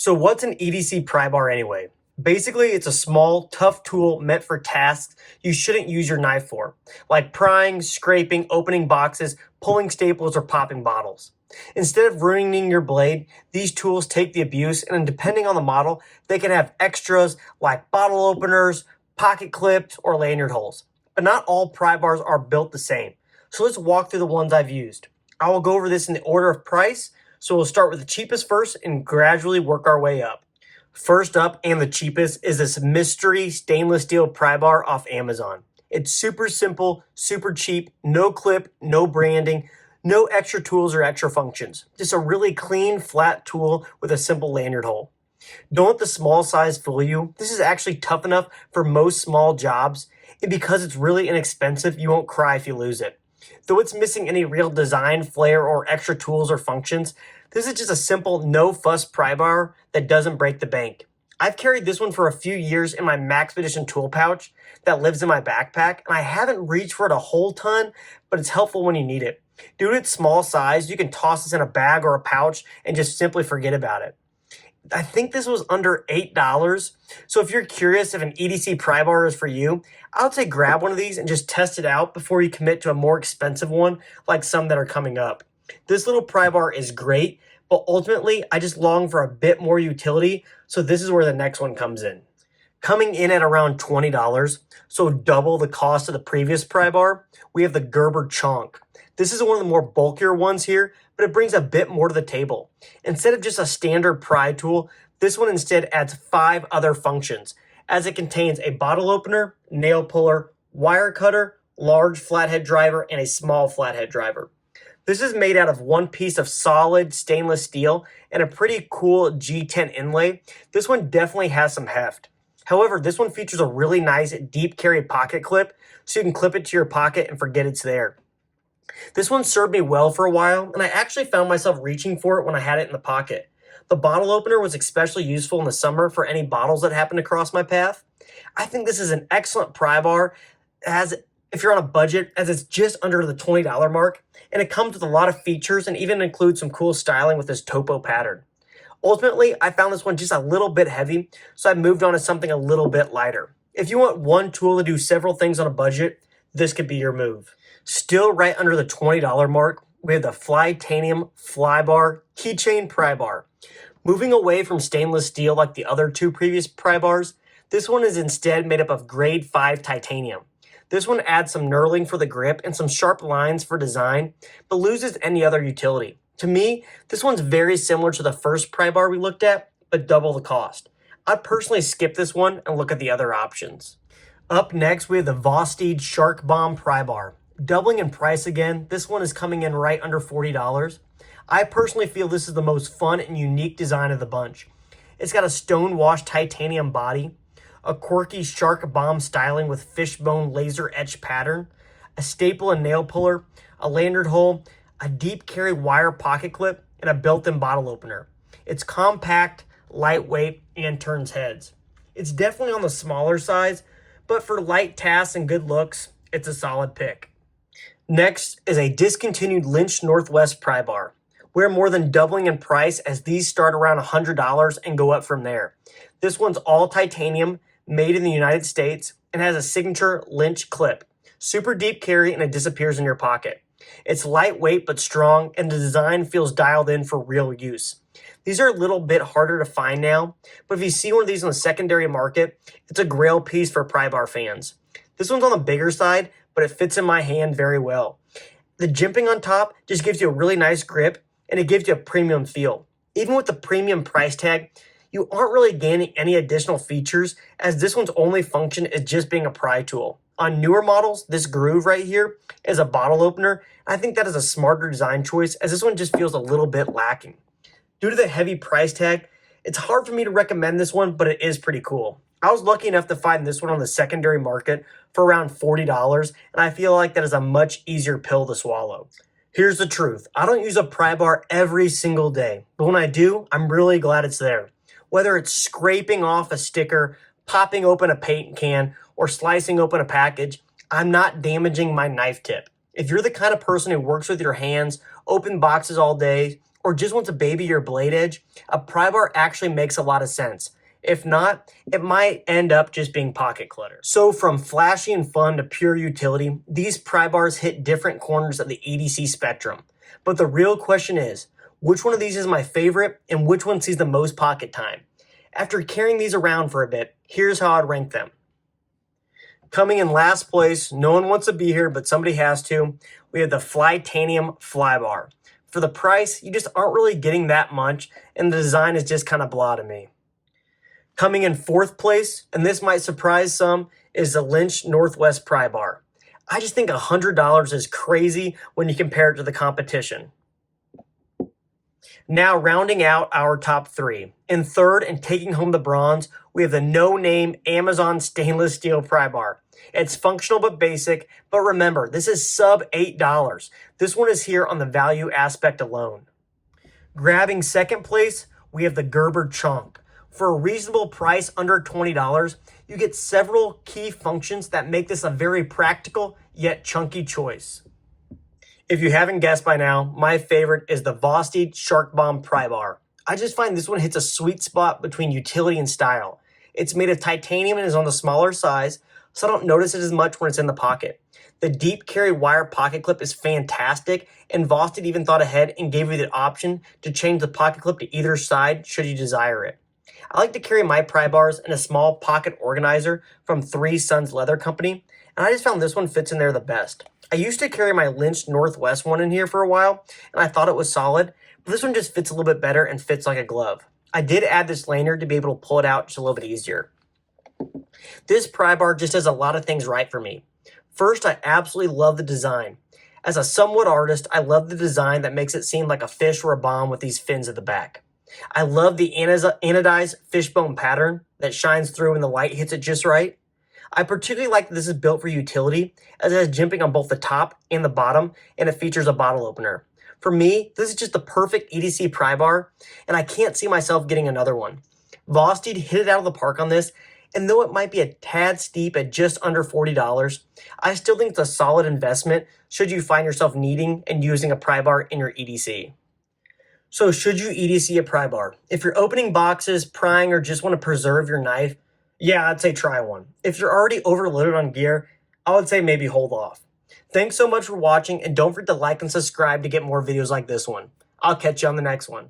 So what's an EDC pry bar anyway? Basically, it's a small, tough tool meant for tasks you shouldn't use your knife for, like prying, scraping, opening boxes, pulling staples, or popping bottles. Instead of ruining your blade, these tools take the abuse, and depending on the model, they can have extras like bottle openers, pocket clips, or lanyard holes. But not all pry bars are built the same. So let's walk through the ones I've used. I will go over this in the order of price, so we'll start with the cheapest first and gradually work our way up. First up and the cheapest is this mystery stainless steel pry bar off Amazon. It's super simple, super cheap, no clip, no branding, no extra tools or extra functions. Just a really clean, flat tool with a simple lanyard hole. Don't let the small size fool you. This is actually tough enough for most small jobs, and because it's really inexpensive, you won't cry if you lose it. Though it's missing any real design, flair, or extra tools or functions, this is just a simple, no-fuss pry bar that doesn't break the bank. I've carried this one for a few years in my Maxpedition tool pouch that lives in my backpack, and I haven't reached for it a whole ton, but it's helpful when you need it. Due to its small size, you can toss this in a bag or a pouch and just simply forget about it. I think this was under $8. So if you're curious if an EDC pry bar is for you, I would say grab one of these and just test it out before you commit to a more expensive one like some that are coming up. This little pry bar is great, but ultimately I just long for a bit more utility, so this is where the next one comes in. Coming in at around $20, so double the cost of the previous pry bar, we have the Gerber Chonk. This is one of the more bulkier ones here, but it brings a bit more to the table. Instead of just a standard pry tool, this one instead adds 5 other functions, as it contains a bottle opener, nail puller, wire cutter, large flathead driver, and a small flathead driver. This is made out of one piece of solid stainless steel and a pretty cool G10 inlay. This one definitely has some heft. However, this one features a really nice deep carry pocket clip, so you can clip it to your pocket and forget it's there. This one served me well for a while, and I actually found myself reaching for it when I had it in the pocket. The bottle opener was especially useful in the summer for any bottles that happened to cross my path. I think this is an excellent pry bar, as if you're on a budget, as it's just under the $20 mark, and it comes with a lot of features and even includes some cool styling with this topo pattern. Ultimately, I found this one just a little bit heavy, so I moved on to something a little bit lighter. If you want one tool to do several things on a budget, this could be your move. Still right under the $20 mark, we have the Flytanium Fly Bar Keychain Pry Bar. Moving away from stainless steel like the other two previous pry bars, this one is instead made up of grade 5 titanium. This one adds some knurling for the grip and some sharp lines for design, but loses any other utility. To me, this one's very similar to the first pry bar we looked at, but double the cost. I'd personally skip this one and look at the other options. Up next, we have the Vostede Shark Bomb Pry Bar. Doubling in price again, this one is coming in right under $40. I personally feel this is the most fun and unique design of the bunch. It's got a stone-washed titanium body, a quirky shark bomb styling with fishbone laser etched pattern, a staple and nail puller, a lanyard hole, a deep carry wire pocket clip, and a built-in bottle opener. It's compact, lightweight, and turns heads. It's definitely on the smaller size, but for light tasks and good looks, it's a solid pick. Next is a discontinued Lynch Northwest pry bar. We're more than doubling in price as these start around $100 and go up from there. This one's all titanium, made in the United States, and has a signature Lynch clip. Super deep carry, and it disappears in your pocket. It's lightweight but strong, and the design feels dialed in for real use. These are a little bit harder to find now, but if you see one of these on the secondary market, it's a grail piece for pry bar fans. This one's on the bigger side, but it fits in my hand very well. The jimping on top just gives you a really nice grip, and it gives you a premium feel. Even with the premium price tag, you aren't really gaining any additional features, as this one's only function is just being a pry tool. On newer models, this groove right here is a bottle opener. I think that is a smarter design choice, as this one just feels a little bit lacking. Due to the heavy price tag, it's hard for me to recommend this one, but it is pretty cool. I was lucky enough to find this one on the secondary market for around $40, and I feel like that is a much easier pill to swallow. Here's the truth. I don't use a pry bar every single day, but when I do, I'm really glad it's there. Whether it's scraping off a sticker, popping open a paint can, or slicing open a package, I'm not damaging my knife tip. If you're the kind of person who works with your hands, open boxes all day, or just wants to baby your blade edge, a pry bar actually makes a lot of sense. If not, it might end up just being pocket clutter. So from flashy and fun to pure utility, these pry bars hit different corners of the EDC spectrum. But the real question is, which one of these is my favorite and which one sees the most pocket time? After carrying these around for a bit, here's how I'd rank them. Coming in last place, no one wants to be here, but somebody has to, we have the Flytanium Fly Bar. For the price, you just aren't really getting that much, and the design is just kind of blah to me. Coming in fourth place, and this might surprise some, is the Lynch Northwest Pry Bar. I just think $100 is crazy when you compare it to the competition. Now rounding out our top three. In third and taking home the bronze, we have the no-name Amazon stainless steel pry bar. It's functional but basic, but remember, this is sub $8. This one is here on the value aspect alone. Grabbing second place, we have the Gerber Chunk. For a reasonable price under $20, you get several key functions that make this a very practical yet chunky choice. If you haven't guessed by now, my favorite is the Vosteed Shark Bomb Pry Bar. I just find this one hits a sweet spot between utility and style. It's made of titanium and is on the smaller size, so I don't notice it as much when it's in the pocket. The deep carry wire pocket clip is fantastic, and Vosteed even thought ahead and gave you the option to change the pocket clip to either side should you desire it. I like to carry my pry bars in a small pocket organizer from Three Sons Leather Company, and I just found this one fits in there the best. I used to carry my Lynch Northwest one in here for a while, and I thought it was solid, but this one just fits a little bit better and fits like a glove. I did add this lanyard to be able to pull it out just a little bit easier. This pry bar just does a lot of things right for me. First, I absolutely love the design. As a somewhat artist, I love the design that makes it seem like a fish or a bomb with these fins at the back. I love the anodized fishbone pattern that shines through when the light hits it just right. I particularly like that this is built for utility, as it has jimping on both the top and the bottom, and it features a bottle opener. For me, this is just the perfect EDC pry bar, and I can't see myself getting another one. Vosteed hit it out of the park on this, and though it might be a tad steep at just under $40, I still think it's a solid investment should you find yourself needing and using a pry bar in your EDC. So should you EDC a pry bar? If you're opening boxes, prying, or just want to preserve your knife, yeah, I'd say try one. If you're already overloaded on gear, I would say maybe hold off. Thanks so much for watching, and don't forget to like and subscribe to get more videos like this one. I'll catch you on the next one.